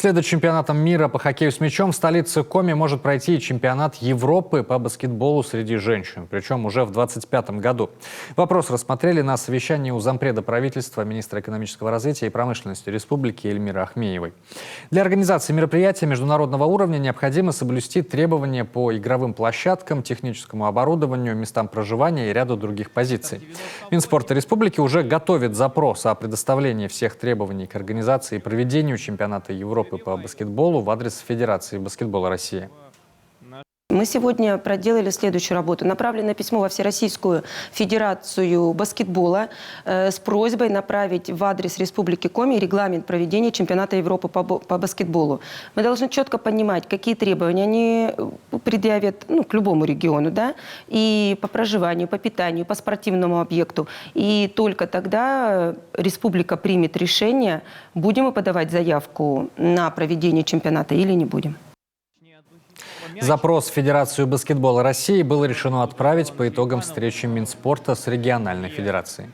Вслед за чемпионатом мира по хоккею с мячом в столице Коми может пройти и чемпионат Европы по баскетболу среди женщин, причем уже в 2025 году. Вопрос рассмотрели на совещании у зампреда правительства, министра экономического развития и промышленности республики Эльмиры Ахмеевой. Для организации мероприятия международного уровня необходимо соблюсти требования по игровым площадкам, техническому оборудованию, местам проживания и ряду других позиций. Минспорта республики уже готовит запрос о предоставлении всех требований к организации и проведению чемпионата Европы по баскетболу в адрес Федерации баскетбола России. Мы сегодня проделали следующую работу. Направлено письмо во Всероссийскую Федерацию баскетбола с просьбой направить в адрес Республики Коми регламент проведения чемпионата Европы по баскетболу. Мы должны четко понимать, какие требования они предъявят к любому региону, да, и по проживанию, по питанию, по спортивному объекту. И только тогда республика примет решение, будем мы подавать заявку на проведение чемпионата или не будем. Запрос в Федерацию баскетбола России было решено отправить по итогам встречи Минспорта с региональной федерацией.